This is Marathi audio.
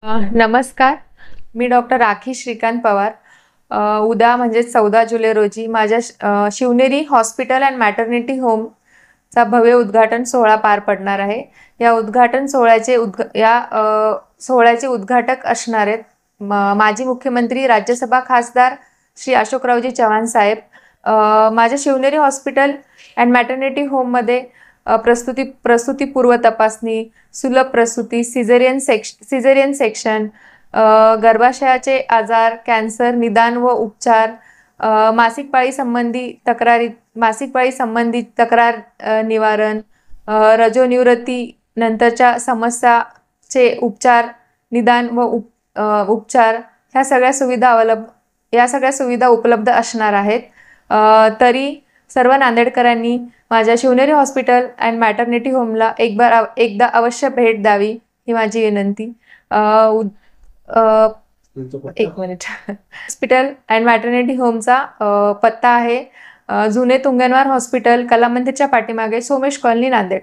नमस्कार. मी डॉक्टर राखी श्रीकांत पवार. उद्या म्हणजे 14 जुलै रोजी माझ्या शिवनेरी हॉस्पिटल अँड मॅटर्निटी होमचा भव्य उद्घाटन सोहळा पार पडणार आहे. या उद्घाटन सोहळ्याचे उद्घाटक असणार आहेत माजी मुख्यमंत्री राज्यसभा खासदार श्री अशोकरावजी चव्हाण साहेब. माझ्या शिवनेरी हॉस्पिटल अँड मॅटर्निटी होममध्ये प्रसूतीपूर्व तपासणी, सुलभ प्रसूती, सिझेरियन सेक्शन, गर्भाशयाचे आजार, कॅन्सर निदान व उपचार, मासिक पाळी संबंधी तक्रार निवारण, रजोनिवृत्ती नंतरच्या समस्याचे उपचार, निदान व उपचार ह्या सगळ्या सुविधा उपलब्ध असणार आहेत. तरी सर्व नांदेडकरांनी माझ्या शिवनेरी हॉस्पिटल अँड मॅटर्निटी होमला एकदा अवश्य भेट द्यावी ही माझी विनंती. एक मिनिट. हॉस्पिटल अँड मॅटर्निटी होमचा पत्ता आहे जुने तुंगनवार हॉस्पिटल, कला मंदिरच्या पाठीमागे, सोमेश कॉलनी, नांदेड.